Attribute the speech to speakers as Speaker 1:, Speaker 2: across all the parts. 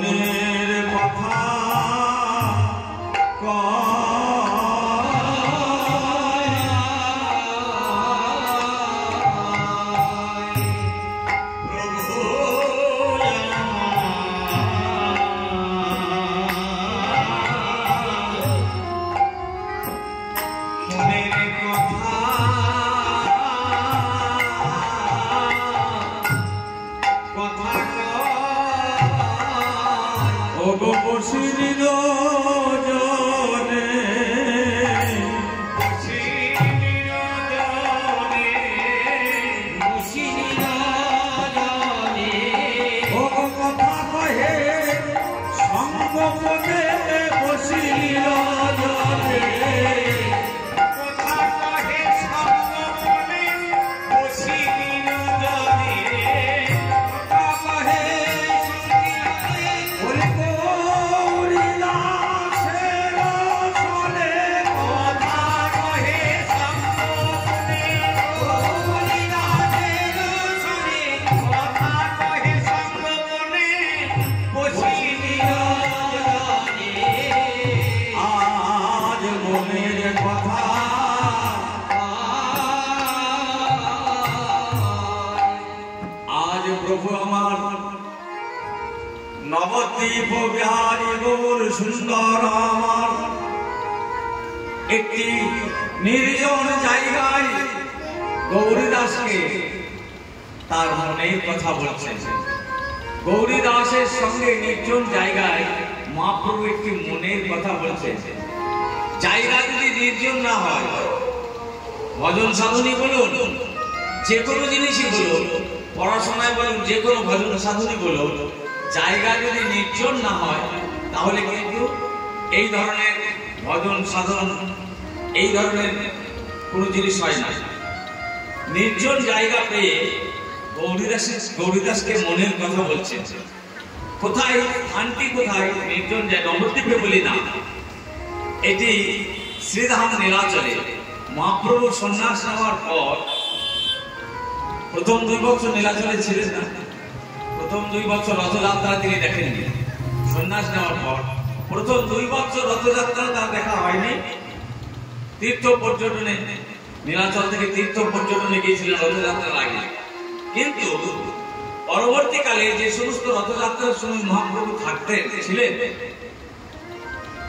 Speaker 1: মনের কথা নবদ্বীপ বিহারী গৌর সুন্দর আমার একটি নির্জন জায়গায় গৌরীদাসকে তার মনের কথা বলছেন। গৌরীদাসের সঙ্গে নির্জন জায়গায় মহাপ্রভু একটি মনের কথা বলছেন। জায়গা যদি নির্জন না হয়, ভজন সাধনী বলুন, যে কোনো জিনিসই বলুন, পড়াশোনায় বলুন, যে কোনো ভজন সাধনী বলুন, জায়গা যদি নির্জন না হয় তাহলে কিন্তু এই ধরনের ভজন সাধন, এই ধরনের কোনো জিনিস হয় না। নির্জন জায়গা পেয়ে গৌরীদাসকে মনের কথা বলছেন। কোথায় শান্তি, কোথায় নির্জন জায়গা? নবদ্বীপে বলি না, এটি শ্রীধাম নীলাচলে। মহাপ্রভু সন্ন্যাস নেওয়ার পর প্রথম 2 বছর নীলাচলে ছিলেন না। প্রথম 2 বছর রথযাত্রা তিনি দেখেননি। সন্ন্যাস নেওয়ার পর প্রথম 2 বছর রথযাত্রা তার দেখা হয়নি। তীর্থ পর্যটনে, নীলাচল থেকে তীর্থ পর্যটনে গিয়েছিলেন রথযাত্রার আগে। কিন্তু পরবর্তীকালে যে সমস্ত রথযাত্রার সময় মহাপ্রভু থাকতেন ছিলেন,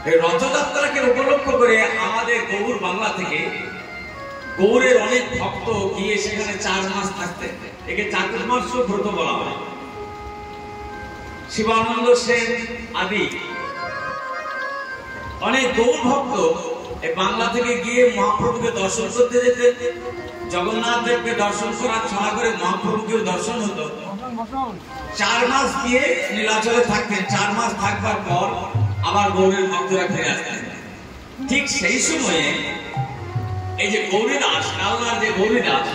Speaker 1: এই রথযাত্রাকে উপলক্ষ করে আমাদের গৌর বাংলা থেকে গৌরের অনেক ভক্ত গিয়ে সেখানে 4 মাস থাকতেন। একে চাতুর্মাস্য ব্রত বলা হয়। শিবানন্দ সেন আদি অনেক গৌর ভক্ত এই বাংলা থেকে গিয়ে মহাপ্রভুকে দর্শন করতে যেতেন। জগন্নাথ দেবকে দর্শন করার ছাড়া করে মহাপ্রভুকে দর্শন হতো। 4 মাস গিয়ে নীলাচলে থাকতেন। 4 মাস থাকবার পর আবার গৌরের ভক্তরা ফিরে আসতেন। ঠিক সেই সময়ে এই যে গৌরীদাস, কালনার যে গৌরীদাস,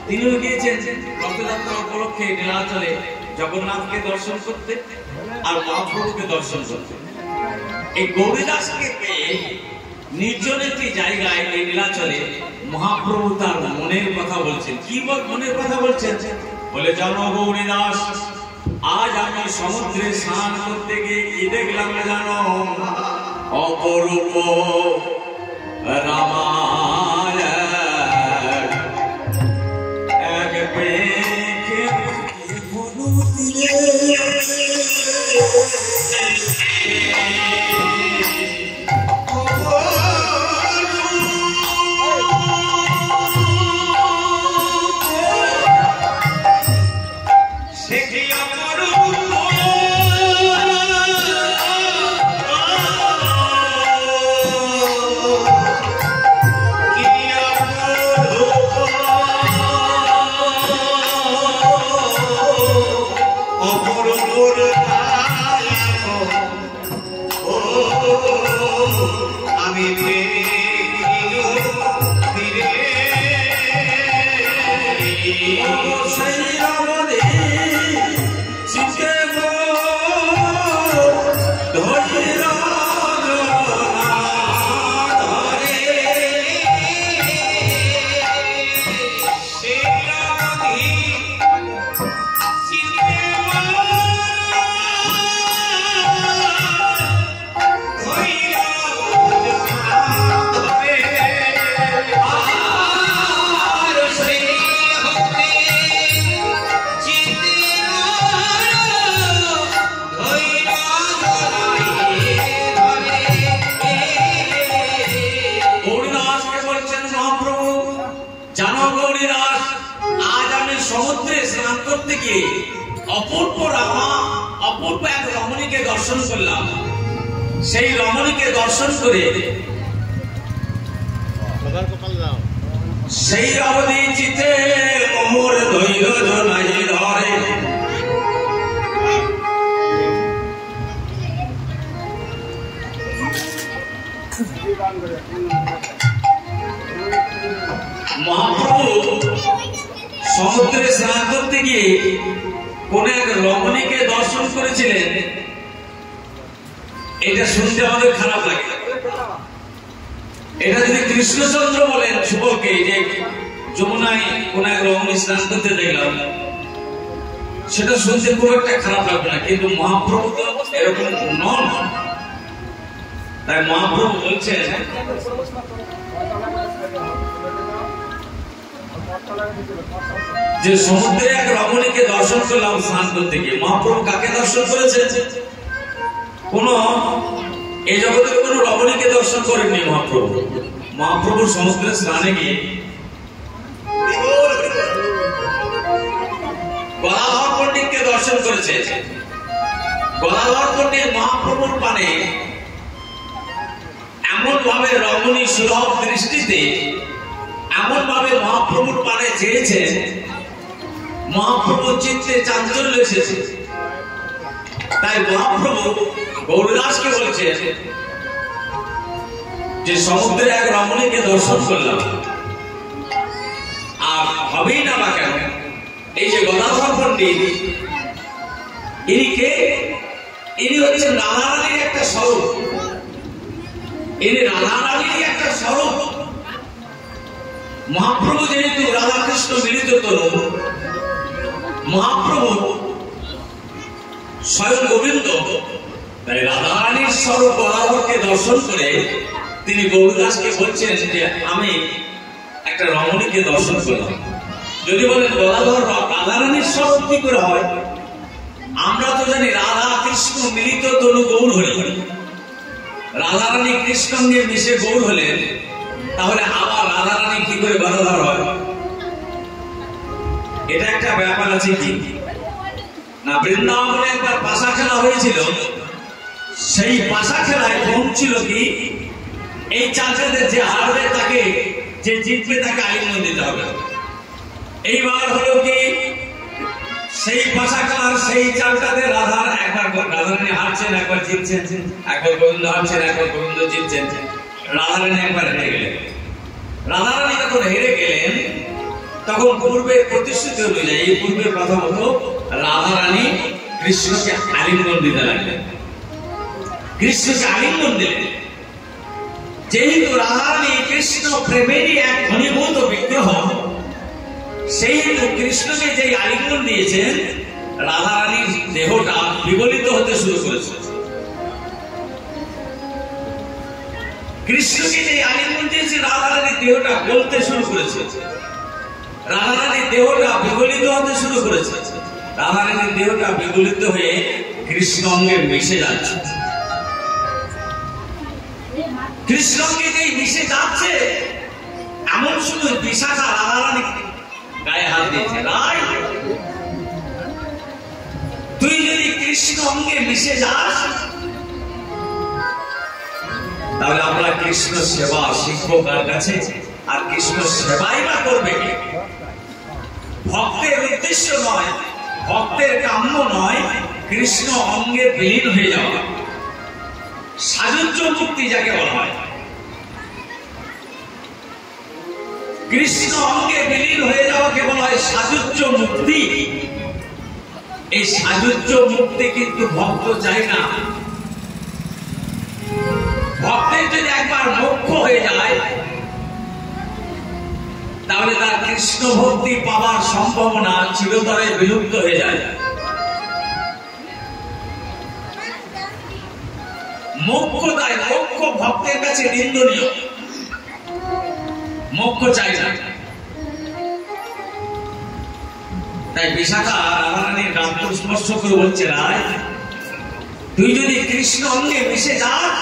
Speaker 1: তিনিও গিয়েছেন রথযাত্রা উপলক্ষে নীলাচলে জগন্নাথকে দর্শন করতে আর মহাপ্রভুকে দর্শন করতে। এই গৌরীদাসকে পেয়ে নির্জন একটি জায়গায় এই নীলাচলে মহাপ্রভু তার মনের কথা বলছেন। কি মনের কথা বলছেন? বলে, জানো গৌরীদাস, আজ আমি সমুদ্রে স্নান করতে গিয়ে কি দেখলাম জানো? অপরূপ রামায় এক পেখে স্নান করতে গিয়ে অপূর্ব এক রমণীকে দর্শন করলাম। সেই রমণীকে দর্শন করে সেই অবধি চিতে মোর ধৈর্য নাই ধরে। মহাপ্রভু সমুদ্রে স্নান করতে গিয়ে কোন এক রমণীকে দর্শন করেছিলেন। এটা শুনতে আমাদের খারাপ লাগে। এটা যদি কৃষ্ণচন্দ্র বলেন শুভকে যে যমুনায় কোন এক রমণী স্নান করতে দেখলাম, সেটা শুনতে খুব একটা খারাপ লাগবে না। কিন্তু মহাপ্রভু তো এরকম নন। তাই মহাপ্রভু বলছেন যে সমুদ্রে এক রমণীকে দর্শন করলাম স্নান করতে গিয়ে। মহাপ্রভু কাকে দর্শন করেছেন? কোন এই জগতের কোন রমণীকে দর্শন করেননি মহাপ্রভু। মহাপ্রভু সমুদ্রে স্নানে গিয়ে গদাধর পণ্ডিতকে দর্শন করেছে। গদাধর পণ্ডিত মহাপ্রভুর পানে এমন ভাবে রমণী সুলভ দৃষ্টিতে এমন ভাবে মহাপ্রভুর পানে চেয়েছে, মহাপ্রভুর চিত্তে চাঞ্চল্য এসেছে। তাই মহাপ্রভু গৌরদাসকে বলছে যে সমুদ্রে এক রমণীকে দর্শন করলাম, আর হবেই না বা কেন? এই যে গদাধর পণ্ডিত, ইনি কে? ইনি হচ্ছেন রাধারানীর একটা স্বরূপ। ইনি রাধারানীর একটা স্বরূপ। মহাপ্রভু যেহেতু রাধাকৃষ্ণ মিলিত তনু, মহাপ্রভু স্বয়ং গোবিন্দ, তাই রাধারানীর স্বরূপ গদাধরকে দর্শন করে তিনি গৌরদাসকে বলছেন যে আমি একটা রমণীকে দর্শন করলাম। যদি বলেন গদাধর রাধারানীর স্বরূপ কি করে হয়? আমরা তো জানি রাধা কৃষ্ণ মিলিত তনু গৌর হলেন, রাধারানী কৃষ্ণ নিয়ে মিশে গৌর হলেন, তাহলে আবার রাধারানী কি করে গদাধর হয়? এটা একটা ব্যাপার আছে কি না? বৃন্দাবনে একবার পাশা খেলা হয়েছিল। সেই পাশা খেলায় কম ছিল কি, এই চালটাতে যে হারবে তাকে, যে জিতবে তাকে আলিঙ্গন দিতে হবে। এইবার হলো কি, সেই পাশা খেলার সেই চালটাতে রাধার একবার রাধারানী হারছেন, একবার জিতছেন, একবার গোবিন্দ হারছেন, একবার গোবিন্দ জিতছেন। রাধারানী একবার হেরে গেলেন। রাধারানী যখন হেরে গেলেন, তখন পূর্বের প্রতিশ্রুতি অনুযায়ী পূর্বের কথা মতো রাধারানী কৃষ্ণকে আলিঙ্গন দিতে লাগলেন। কৃষ্ণকে আলিঙ্গন দিলেন। যেহেতু রাধারানী কৃষ্ণ প্রেমেরই এক ঘনীভূত বিগ্রহ, সেইহেতু কৃষ্ণকে যে আলিঙ্গন দিয়েছেন, রাধারানীর দেহটা বিগলিত হতে শুরু করেছে। কৃষ্ণকে যে আলিঙ্গন দিয়েছে, রাধারানীর দেহটা গলতে শুরু করেছে। রাধারানীর দেহটা বিগলিত হতে শুরু করেছে। রাধারানীর দেহটা বিগলিত হয়ে কৃষ্ণ অঙ্গে মিশে যাচ্ছে। কৃষ্ণ অঙ্গে যেই মিশে যাচ্ছে, এমন সময় বিশাখা রাধারানী গায়ে হাত দিয়েছে। রাই, তুই যদি কৃষ্ণ অঙ্গে মিশে যাস, তাহলে আমরা কৃষ্ণ সেবা শিখবো কার কাছে? আর কৃষ্ণ সেবাই বা করবে কে? ভক্তের উদ্দেশ্য নয়, ভক্তের কাম্য নয় কৃষ্ণ অঙ্গে বিলীন হয়ে যাওয়া। সাযুজ্য মুক্তি যাকে বলা হয়, কৃষ্ণ অঙ্গে বিলীন হয়ে যাওয়াকে বলা হয় সাযুজ্য মুক্তি। এই সাযুজ্য মুক্তি কিন্তু ভক্ত চায় না। ভক্তের যদি একবার মোক্ষ হয়ে যায়, তাহলে তার কৃষ্ণ ভক্তি পাওয়ার সম্ভাবনা চিরতরে বিলুপ্ত হয়ে যায়। মোক্ষ দেয়, মোক্ষ ভক্তের কাছে নিন্দনীয়। মোক্ষ চাই না। তাই বিশাখা রাধারানীর গাত্র স্পর্শ করে বলছে, রায়, তুই যদি কৃষ্ণ অঙ্গে মিশে যাস,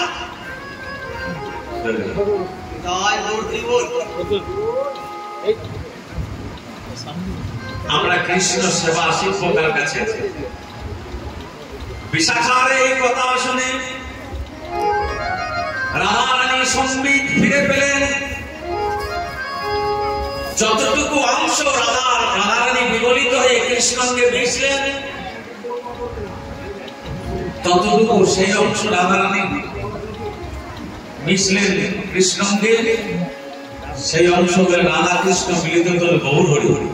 Speaker 1: আমরা কৃষ্ণ সেবা শিখবো কার কাছে? বিশাখার এই কথা শুনে রাধারানী সম্বিত ফিরে পেলেন। যতটুকু অংশ রাধারানী বিগলিত হয়ে কৃষ্ণকে মিশলেন, ততটুকু সেই অংশ রাধারানী মিশলেন কৃষ্ণকে, সেই অংশ রাধা কৃষ্ণ মিলিত হল গৌর হরি হরি।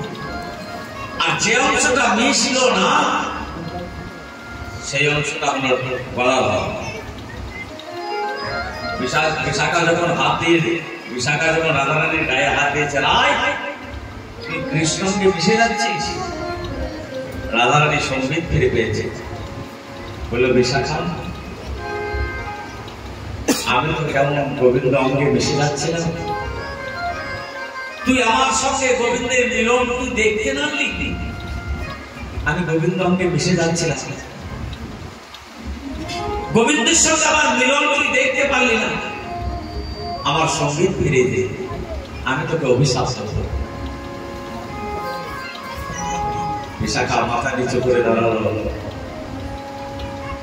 Speaker 1: আর যে অংশটা মিশল না, সেই অংশটা আপনার বলা হয়। বিশাখা যখন হাত দিয়ে, বিশাখা যখন রাধারানীর গায়ে হাত দিয়েছে, তুই কৃষ্ণকে মিশে যাচ্ছিস। রাধারানী সম্বিত ফিরে পেয়েছে, বললো বিশাখা আমি তো কেমন গোবিন্দ অঙ্গে মিশে যাচ্ছিলাম, তুই আমার সঙ্গে গোবিন্দের মিলন তুই দেখতে না লিখবি। আমি গোবিন্দ অঙ্গে মিশে যাচ্ছিলাম, গোবিন্দের সঙ্গে আমার মিলন তুই দেখতে পারলি না, আমার সঙ্গীত ফিরে দে, আমি তোকে অভিশাপ করব। বিশাখা মাথা নিচু করে দাঁড়ালো,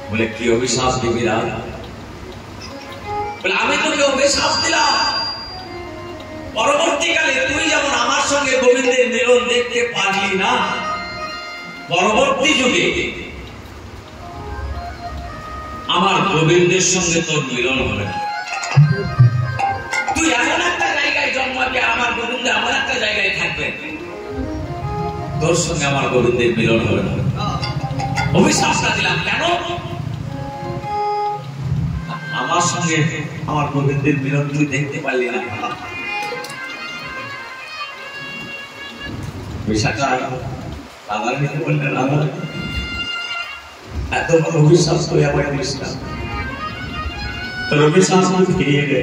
Speaker 1: বলে কি অভিশাপ দিবি? বলে আমি তোকে অভিশাপ দিলাম, পরবর্তীকালে তুই যেমন আমার সঙ্গে গোবিন্দের মিলন দেখতে পারলি না, পরবর্তী যুগে আমার গোবিন্দের সঙ্গে তোর মিলন হবে না। তুই এমন একটা জায়গায় জন্মাবি, আমার গোবিন্দ এমন একটা জায়গায় থাকবে, তোর সঙ্গে আমার গোবিন্দের মিলন হবে না। অভিশাপটা দিলাম কেন? আমার সঙ্গে আমার গোবিন্দের মিলন তুই দেখতে পারলি না। বিশাখা রাধারানীকে বললেন, রাধারানী এত বড় অভিশাপ তুই আমার দিস না, তোর অভিশাপ ফিরিয়ে দে।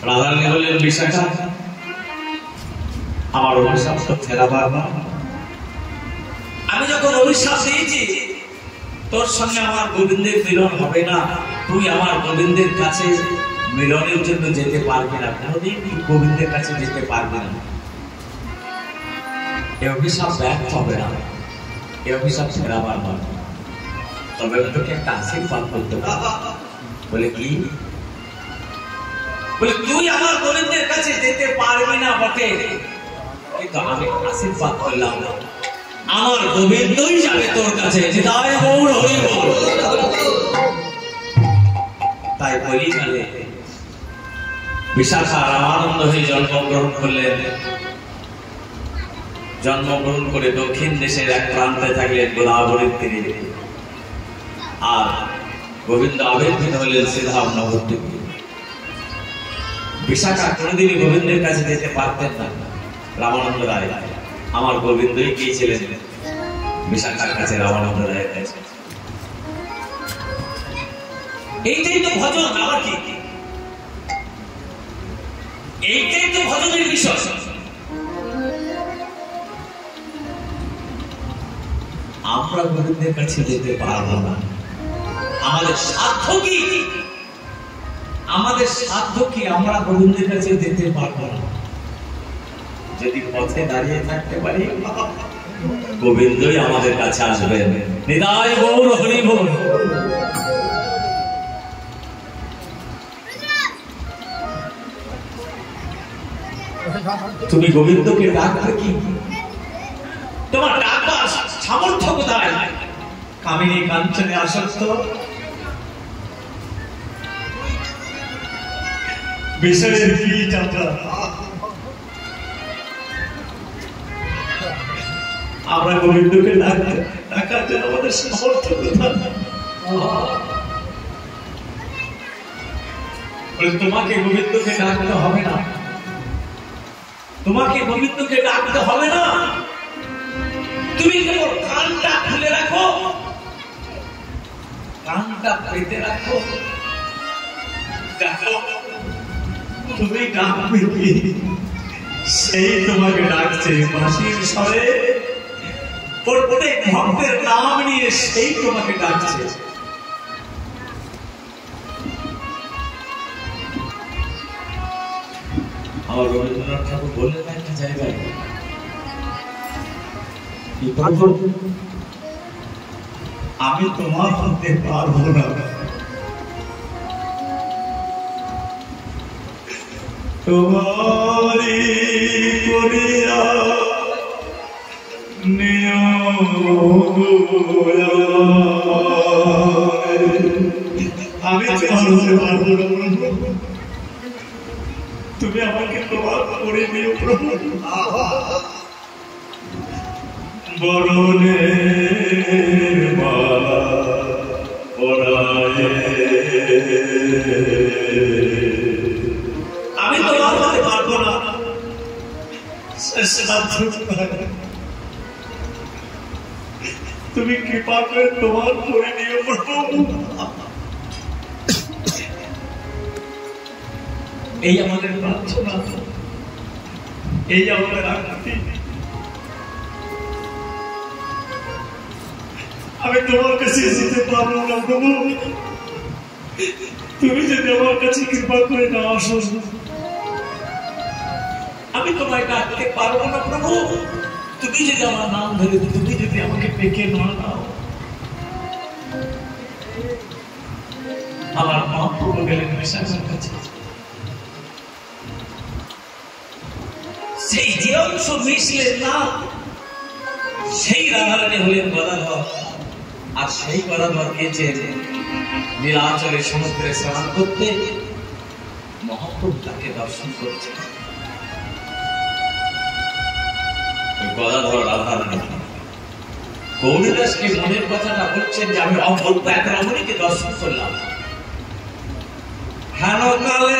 Speaker 1: রাধারানী বললেন, বিশাখা আমার অভিশাপ তো ফেরাবার না, আমি যখন অভিশাপ দিয়েছি তোর সঙ্গে আমার গোবিন্দের মিলন হবে না, তুই আমার গোবিন্দের কাছে মিলনের জন্য যেতে পারবি না, কোনদিন গোবিন্দের কাছে যেতে পারবি না। এই অভিশাপ ব্যর্থ হবে না, এই অভিশাপ ফেরাবার নয়, তবে তোকে একটা আশীর্বাদ করতে পারবো। বলে কি? বলে তুই আমার গোবিন্দের কাছে যেতে পারবি না বটে, কিন্তু আমি আশীর্বাদ করলাম আমার গোবিন্দই যাবে তোর কাছে। তাই গৌর হরি বল। তাই কলিকালে বিশাখা রামানন্দ হয়ে জন্মগ্রহণ করলেন। জন্মগ্রহণ করে দক্ষিণ দেশের এক প্রান্তে থাকলেন গোদাবরীর তীরে, আর গোবিন্দ আবির্ভূত হলেন শ্রীধাম নবদ্বীপে। বিশাখা কোনদিনই গোবিন্দের কাছে যেতে পারতেন না। রামানন্দ রায় আমার গোবিন্দই গিয়েছিলেন বিশাখার কাছে, রামানন্দ রায়ের কাছে। এইটাই তো ভজন, আবার কি? এইটাই তো ভজনের বিষয়। আমরা গোবিন্দের কাছে যেতে পারবো না, আমাদের সাধ্য কি? আমাদের সাধ্য কি? আমরা গোবিন্দের কাছে যেতে পারবো না। যদি পথে দাঁড়িয়ে থাকতে পারি, গোবিন্দই আমাদের কাছে আসবেন। নিতাই গৌর হরি বল। তুমি গোবিন্দকে ডাকবে কি? তোমার ডাকবার সামর্থ্য কোথায়? কামিনী কাঞ্চনে আসক্ত, বিষয়ের কি যাত্রা। আমরা গোবিন্দকে ডাকার জন্য আমাদের সামর্থ্য কোথায়? তোমাকে গোবিন্দকে ডাকতে হবে না, তোমাকে গোবিন্দকে ডাকতে হবে না। তুমি কেবল কানটা খুলে রাখো, কানটা পেতে রাখো, দেখো তুমি ডাকবে কি, সেই তোমাকে ডাকছে বাঁশির স্বরে। প্রত্যেক ভক্তের নাম নিয়ে সেই তোমাকে ডাকছে। আমার রবীন্দ্রনাথ ঠাকুর বললেন একটা জায়গায়, আমি তোমার হতে পারবো না, তোমারি করিয়া আমি তোমার হতে পারবো না প্রভু, তুমি আমাকে তোমার করে দিও প্রভু। বরণের মালা পরায়ে আমি তোমার হতে পারবো না, তুমি কৃপা করে তোমার করে দিও প্রভু। এই আমাদের প্রার্থনা, এই আমাদের আকুতি। আমি তোমার কাছে যেতে পারবো না প্রভু, তুমি যদি আমার কাছে কৃপা করে না আসো, আমি তোমায় ডাকতে পারবো না প্রভু। তুমি যদি আমার নাম ধরে, তুমি যদি আমাকে পেকে না নাও, আমার মা প্রভু গেলেন বিশ্বাসের কাছে। সেই যে অংশ মিশলেন না, সেই রাধারানী হলেন গদাধর, আর সেই গদাধর গিয়েছেন নীলাচলে সমুদ্রে স্নান করতে, মহাপ্রভু তাকে দর্শন করছেন। গদাধর রাধারানী গৌরীদাসকে মনের কথাটা বলছেন যে আমি অভ্যন্ত এক রমণীকে দর্শন করলাম, হেন কালে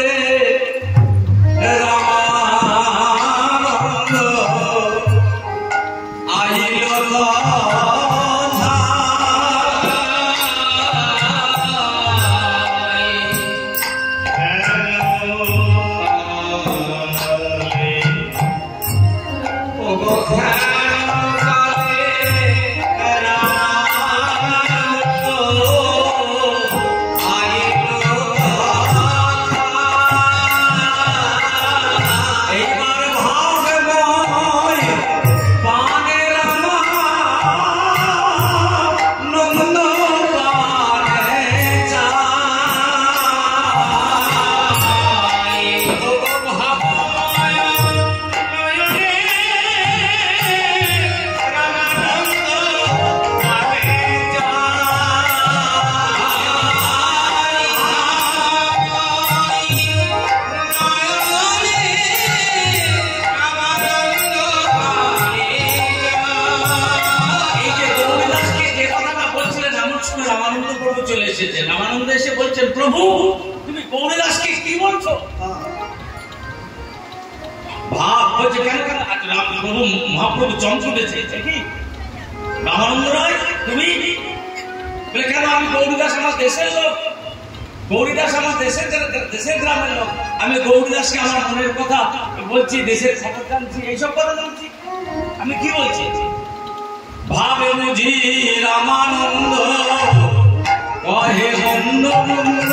Speaker 1: চলে এসেছেন। রামানন্দ এসে বলছেন, প্রভু তুমি গৌরীদাসকে কি বলছো? ভাব বলছে কেন কেন প্রভু মহাপ্রভু চমক উঠেছে কি রামানন্দ রায় তুমি বলে কেন? আমি গৌরীদাস আমার দেশের লোক, গৌরীদাস আমার দেশের গ্রামের লোক, আমি গৌরীদাসকে আমার মনের কথা বলছি, দেশের খবর জানছি, এইসব কথা জানছি, আমি কি বলছি? ভাবে বুঝি রামানন্দ কহে বন্ধ বন্ধ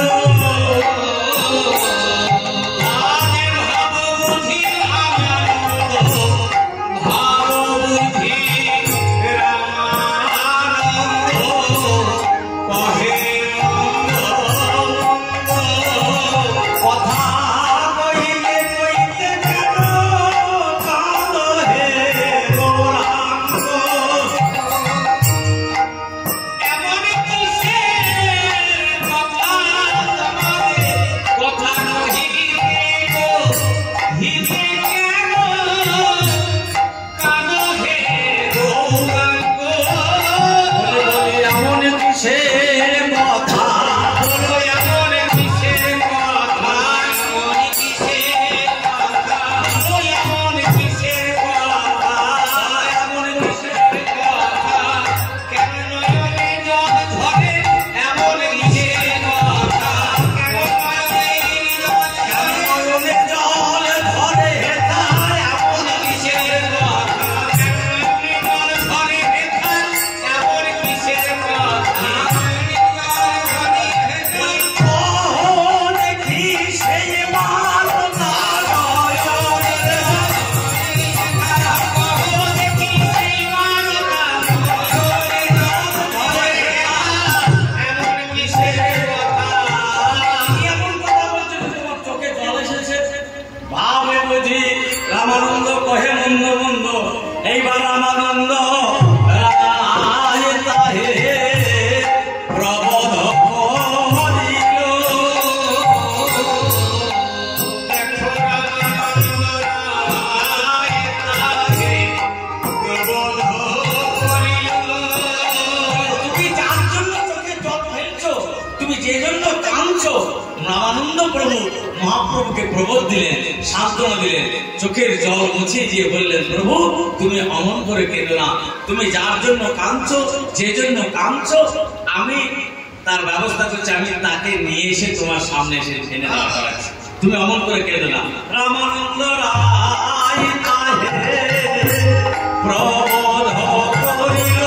Speaker 1: যে জন্য কাঁদছো। রামানন্দ প্রভু মহাপ্রভুকে প্রবোধ দিলেন, সান্ত্বনা দিলেন, চোখের জল মুছে দিয়ে বললেন, প্রভু তুমি অমন করে কেঁদো না, তুমি যার জন্য কাঁদছো, যে জন্য কাঁদছো, আমি তার ব্যবস্থা করছি, আমি তাকে নিয়ে এসে তোমার সামনে এসে এনে দাঁড় করাচ্ছি, তুমি অমন করে কেঁদো না। রামানন্দ রায় তাহে প্রবোধ করিল,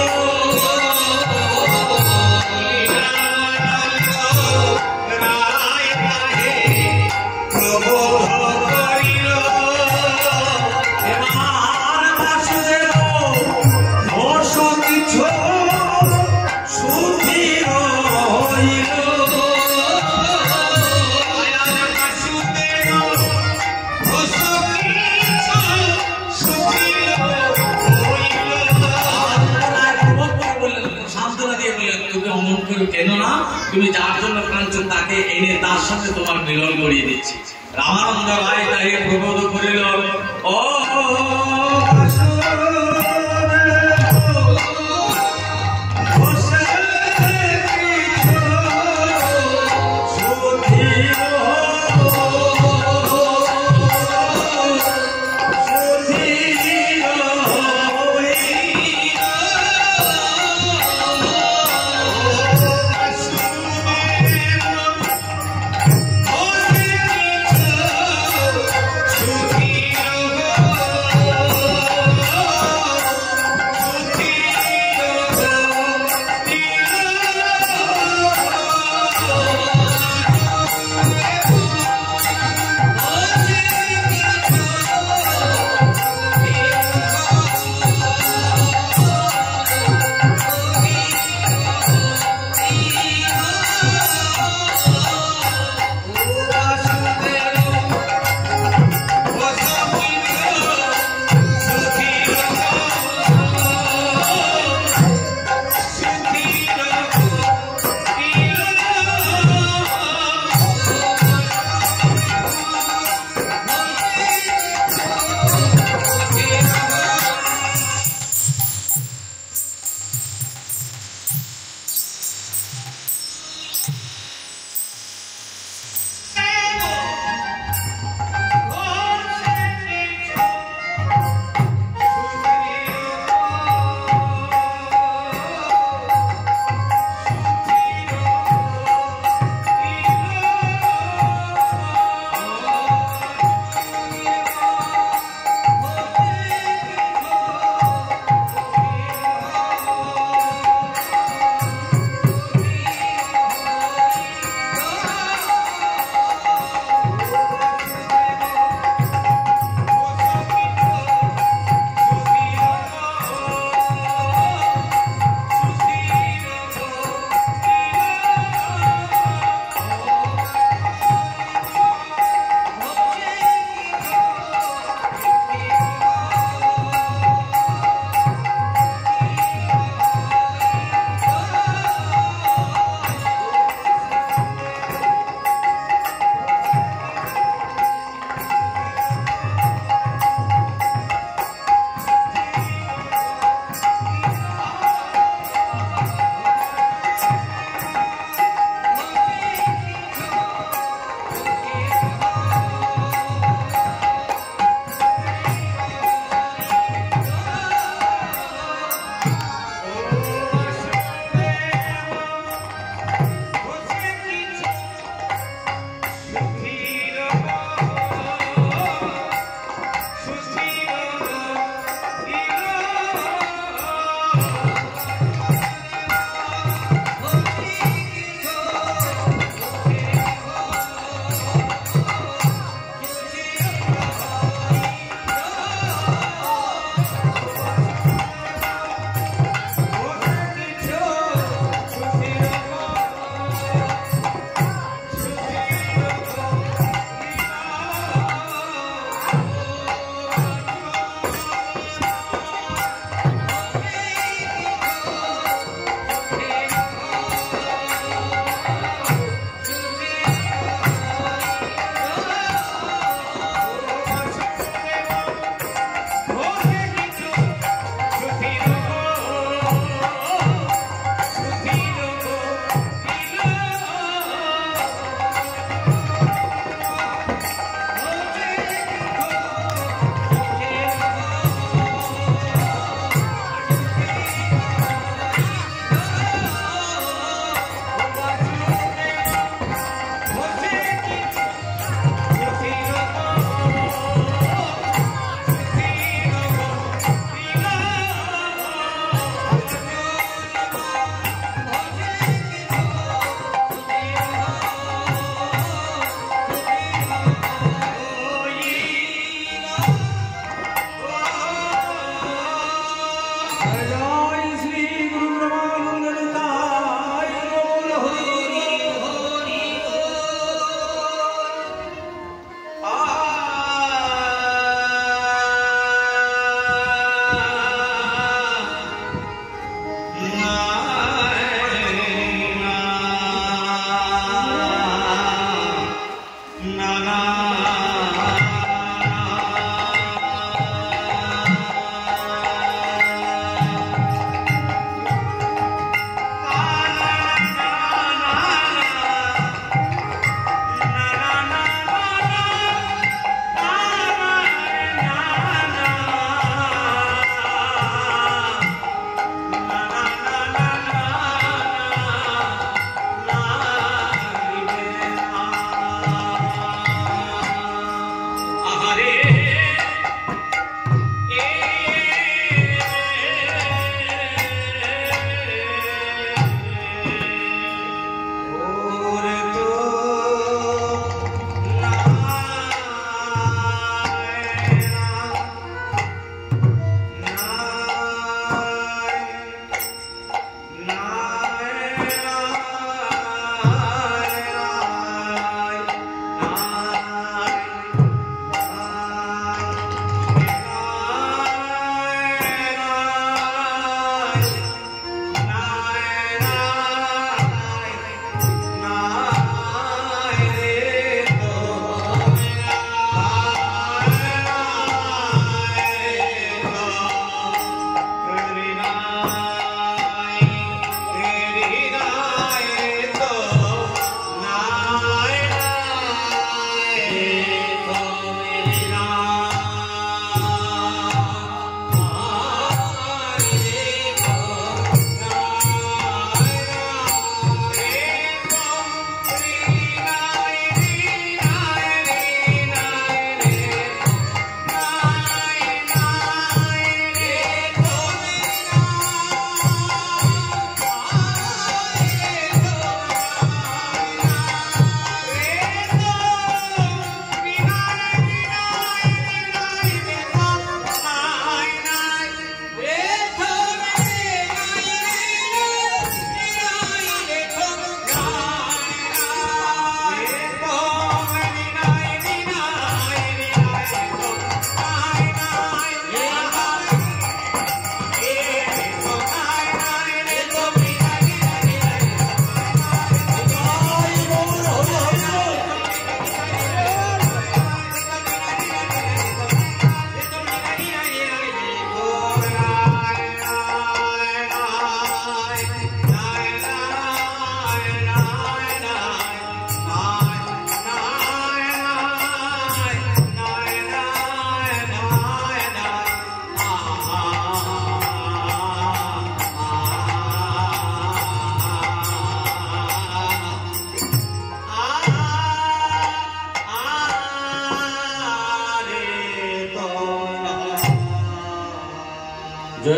Speaker 1: কেন না, তুমি যার জন্য কাঁদছো তাকে এনে তার সাথে তোমার মিলন করিয়ে দিচ্ছি। রামানন্দ রায় তাই প্রবোধ করিল, ও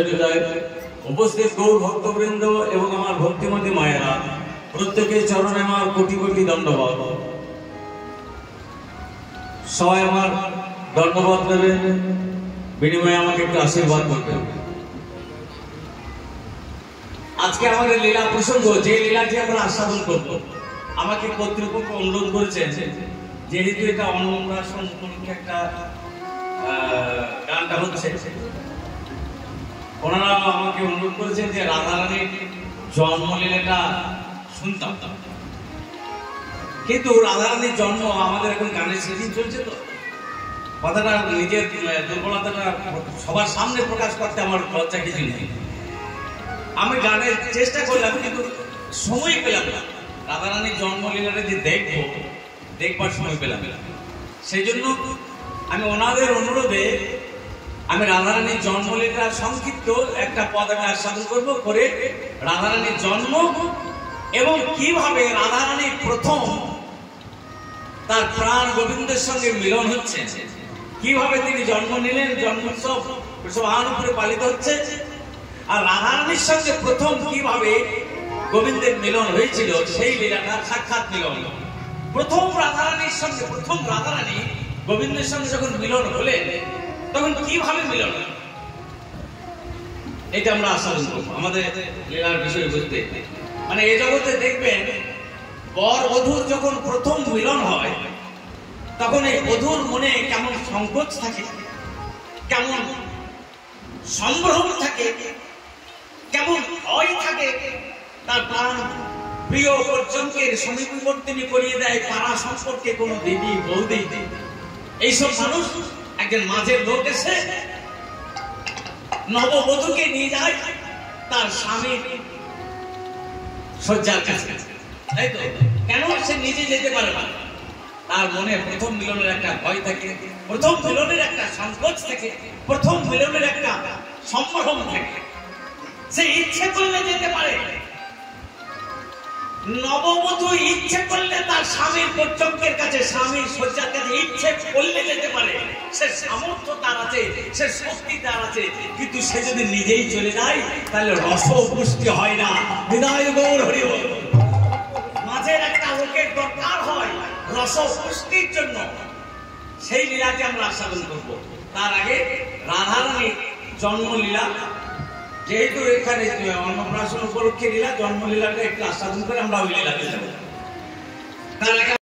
Speaker 1: হৃদয় উপস্থিত গৌর ভক্তবৃন্দ এবং আমার ভক্তিমতী মায়েরা, প্রত্যেকের চরণে আমার কোটি কোটি দণ্ডবত। সবাই আমার দণ্ডবত নেবেন, বিনিময়ে আমাকে একটু আশীর্বাদ করবেন। আজকে আমাদের লীলা প্রসঙ্গ, যে লীলাটি আমরা আস্বাদন করব, আমাকে কর্তৃপক্ষ অনুরোধ করেছেন, যেহেতু এটা অন্নপ্রাশন উপলক্ষে একটা গানটা হচ্ছে, ওনারা আমাকে অনুরোধ করেছেন যে রাধারানীর জন্মলীলাটা শুনতাম। কিন্তু রাধারানীর জন্ম আমাদের এখন গানের সিজন চলছে, তো কথাটা নিজের দুর্বলতাটা সবার সামনে প্রকাশ করতে আমার লজ্জা কিছু নেই। আমি গানের চেষ্টা করলাম, কিন্তু সময় পেলাম না। রাধারানীর জন্মলীলাটা যে দেখবার সময় পেলাম। সেই জন্য আমি ওনাদের অনুরোধে আমি রাধারানীর জন্মলীলা সংক্ষিপ্ত একটা পদ আমি আস্বাদন করবো, করে রাধারানীর জন্ম এবং কিভাবে রাধারানীর প্রথম তার প্রাণ গোবিন্দের সঙ্গে মিলন হচ্ছে, কিভাবে তিনি জন্ম নিলেন, জন্মোৎসব উপরে পালিত হচ্ছে, আর রাধারানীর সঙ্গে প্রথম কিভাবে গোবিন্দের মিলন হয়েছিল, সেই লীলাটা সাক্ষাৎ মিলন। প্রথম রাধারানী গোবিন্দের সঙ্গে যখন মিলন হলেন, তখন কিভাবে মিলন, এটা আমরা আস্বাদন করবো আমাদের লীলার বিষয় বুঝতে। মানে এই জগতে দেখবেন, বর বধূর যখন প্রথম মিলন হয়, তখন এই বধূর মনে কেমন সংকোচ থাকে, কেমন সম্ভ্রম থাকে, কেমন ভয় থাকে। তার প্রাণ প্রিয় পর্যন্তের সমীপবর্তিনী করিয়ে দেয় পাড়া সম্পর্কে কোনো দিদি বৌদি। এইসব মানুষ একজন মাঝের লোক এসে নববধূকে নিয়ে যায় তার স্বামীর শয্যার কাছে, তাই তো? কেন সে নিজে যেতে পারে না? তার মনে প্রথম মিলনের একটা ভয় থাকে, প্রথম মিলনের একটা সংকোচ থাকে, প্রথম মিলনের একটা সম্ভ্রম থাকে। সে ইচ্ছে করলে যেতে পারে, নববধূ ইচ্ছে করলে তার স্বামীর পর্যঙ্কের কাছে, স্বামীর শয্যার কাছে ইচ্ছে করলে যেতে পারে। সে সামর্থ্য তার আছে, সে শক্তি তার আছে, কিন্তু সে যদি নিজেই চলে যায়, তাহলে রস পুষ্টি হয় না। হৃদয় গৌর হরি বল। মাঝের একটা লোকের দরকার হয় রস পুষ্টির জন্য। সেই লীলাকে আমরা আস্বাদন করব। তার আগে রাধারানীর জন্মলীলা, যেহেতু এখানে অন্নপ্রাশন উপলক্ষে লীলা, জন্মলীলাটা একটু আস্বাদন করে আমরা ওই লীলাতে যাব। তার আগে